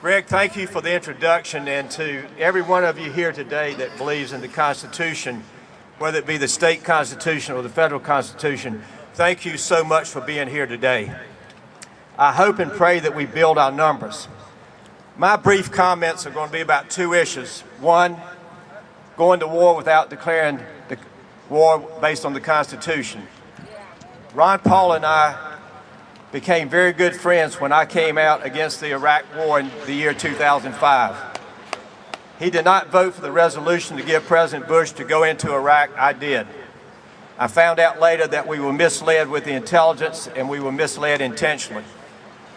Greg, thank you for the introduction, and to every one of you here today that believes in the Constitution, whether it be the state Constitution or the federal Constitution, thank you so much for being here today. I hope and pray that we build our numbers. My brief comments are going to be about two issues. One, going to war without declaring the war based on the Constitution. Ron Paul and I became very good friends when I came out against the Iraq War in the year 2005. He did not vote for the resolution to give President Bush to go into Iraq. I did. I found out later that we were misled with the intelligence, and we were misled intentionally.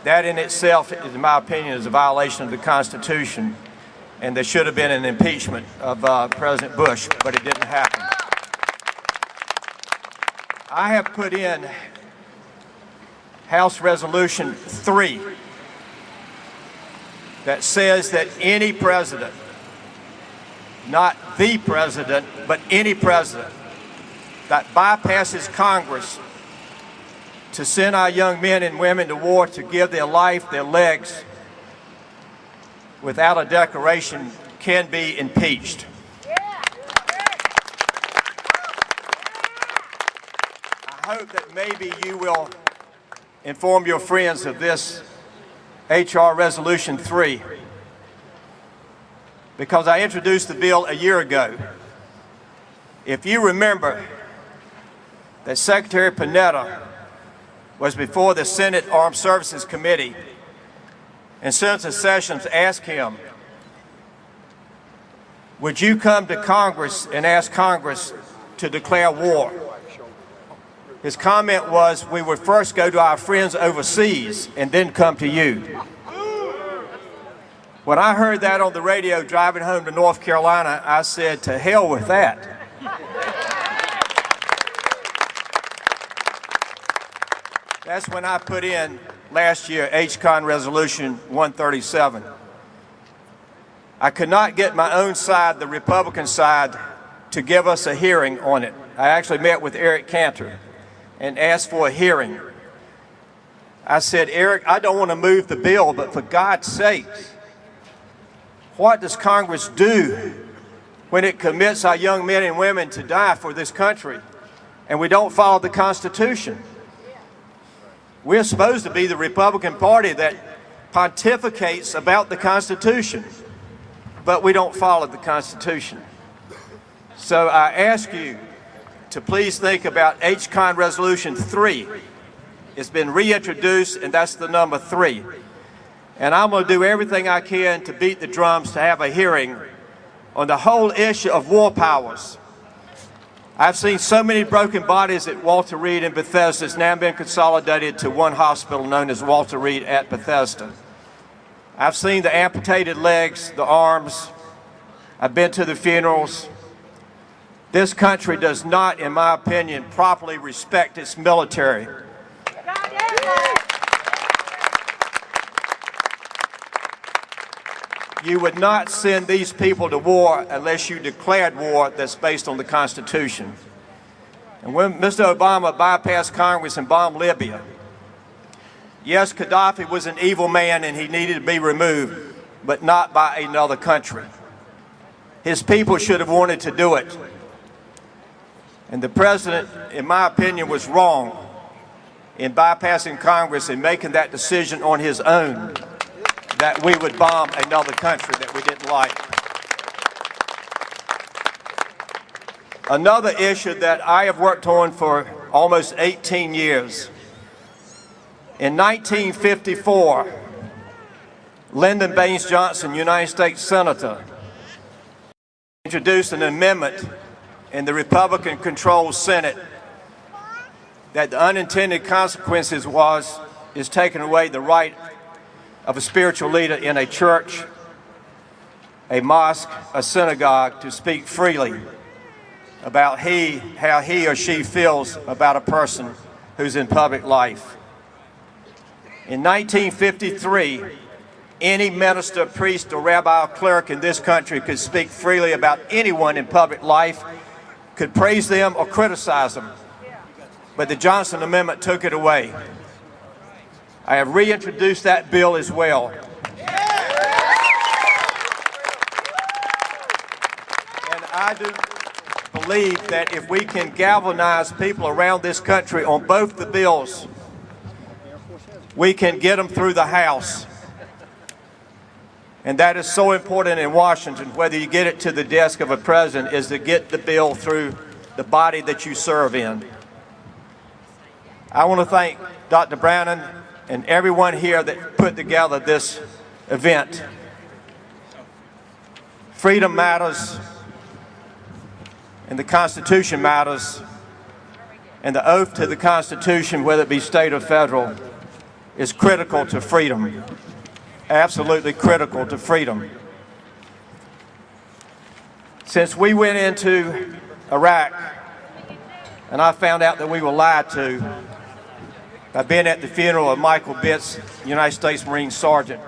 That in itself, in my opinion, is a violation of the Constitution, and there should have been an impeachment of President Bush, but it didn't happen. I have put in House Resolution 3 that says that any president, not the president, but any president that bypasses Congress to send our young men and women to war, to give their life, their legs, without a declaration, can be impeached. I hope that maybe you will inform your friends of this H.R. Resolution 3, because I introduced the bill a year ago. If you remember that Secretary Panetta was before the Senate Armed Services Committee, and Senator Sessions asked him, would you come to Congress and ask Congress to declare war? His comment was, we would first go to our friends overseas and then come to you. When I heard that on the radio driving home to North Carolina, I said, to hell with that. That's when I put in last year HCON Resolution 137. I could not get my own side, the Republican side, to give us a hearing on it. I actually met with Eric Cantor and asked for a hearing. I said, Eric, I don't want to move the bill, but for God's sake, what does Congress do when it commits our young men and women to die for this country and we don't follow the Constitution? We're supposed to be the Republican Party that pontificates about the Constitution, but we don't follow the Constitution. So I ask you to please think about HCON Resolution 3. It's been reintroduced, and that's the number 3. And I'm going to do everything I can to beat the drums to have a hearing on the whole issue of war powers. I've seen so many broken bodies at Walter Reed in Bethesda. It's now been consolidated to one hospital known as Walter Reed at Bethesda. I've seen the amputated legs, the arms. I've been to the funerals. This country does not, in my opinion, properly respect its military. You would not send these people to war unless you declared war that's based on the Constitution. And when Mr. Obama bypassed Congress and bombed Libya, yes, Gaddafi was an evil man and he needed to be removed, but not by another country. His people should have wanted to do it. And the president, in my opinion, was wrong in bypassing Congress and making that decision on his own that we would bomb another country that we didn't like. Another issue that I have worked on for almost 18 years. In 1954, Lyndon Baines Johnson, United States Senator, introduced an amendment in the Republican-controlled Senate that the unintended consequences is taking away the right of a spiritual leader in a church, a mosque, a synagogue to speak freely about how he or she feels about a person who's in public life. In 1953, any minister, priest, or rabbi or clerk in this country could speak freely about anyone in public life, could praise them or criticize them. But the Johnson Amendment took it away. I have reintroduced that bill as well. I do believe that if we can galvanize people around this country on both the bills, we can get them through the House. And that is so important in Washington, whether you get it to the desk of a president, is to get the bill through the body that you serve in. I want to thank Dr. Brannon and everyone here that put together this event. Freedom matters, and the Constitution matters, and the oath to the Constitution, whether it be state or federal, is critical to freedom. Absolutely critical to freedom. Since we went into Iraq, and I found out that we were lied to by being at the funeral of Michael Bitts, United States Marine Sergeant,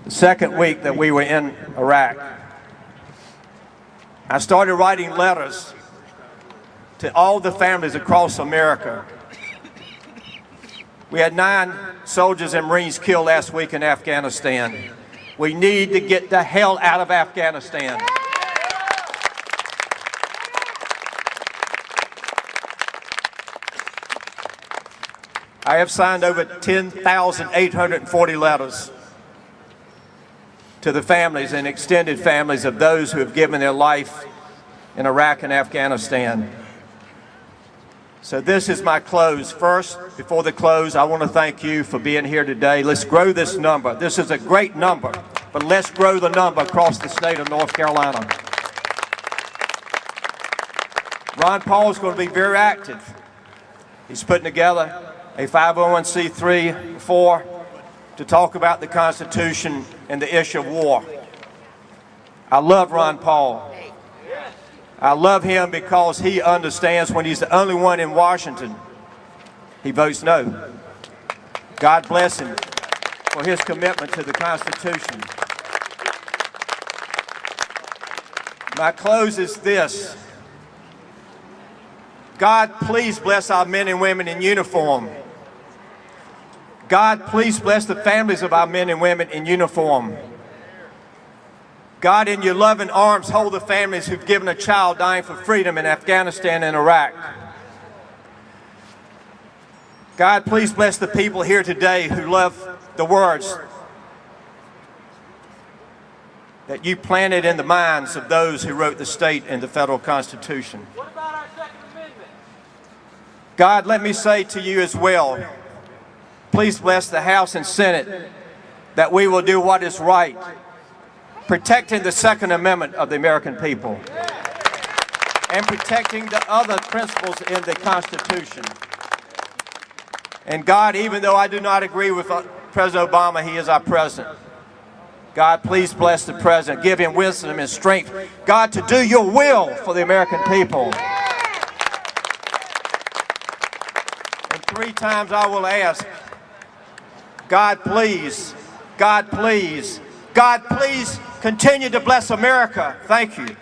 the second week that we were in Iraq, I started writing letters to all the families across America. We had 9 soldiers and Marines killed last week in Afghanistan. We need to get the hell out of Afghanistan. I have signed over 10,840 letters to the families and extended families of those who have given their life in Iraq and Afghanistan. So this is my close. First, before the close, I want to thank you for being here today. Let's grow this number. This is a great number, but let's grow the number across the state of North Carolina. Ron Paul is going to be very active. He's putting together a 501c3 to talk about the Constitution and the issue of war. I love Ron Paul. I love him because he understands when he's the only one in Washington, he votes no. God bless him for his commitment to the Constitution. My close is this. God, please bless our men and women in uniform. God, please bless the families of our men and women in uniform. God, in your loving arms, hold the families who've given a child dying for freedom in Afghanistan and Iraq. God, please bless the people here today who love the words that you planted in the minds of those who wrote the state and the federal Constitution. What about our Second Amendment? God, let me say to you as well, please bless the House and Senate that we will do what is right, protecting the Second Amendment of the American people and protecting the other principles in the Constitution. And God, even though I do not agree with President Obama, he is our president. God, please bless the president. Give him wisdom and strength, God, to do your will for the American people. And 3 times I will ask, God, please, God, please, God, please continue to bless America. Thank you.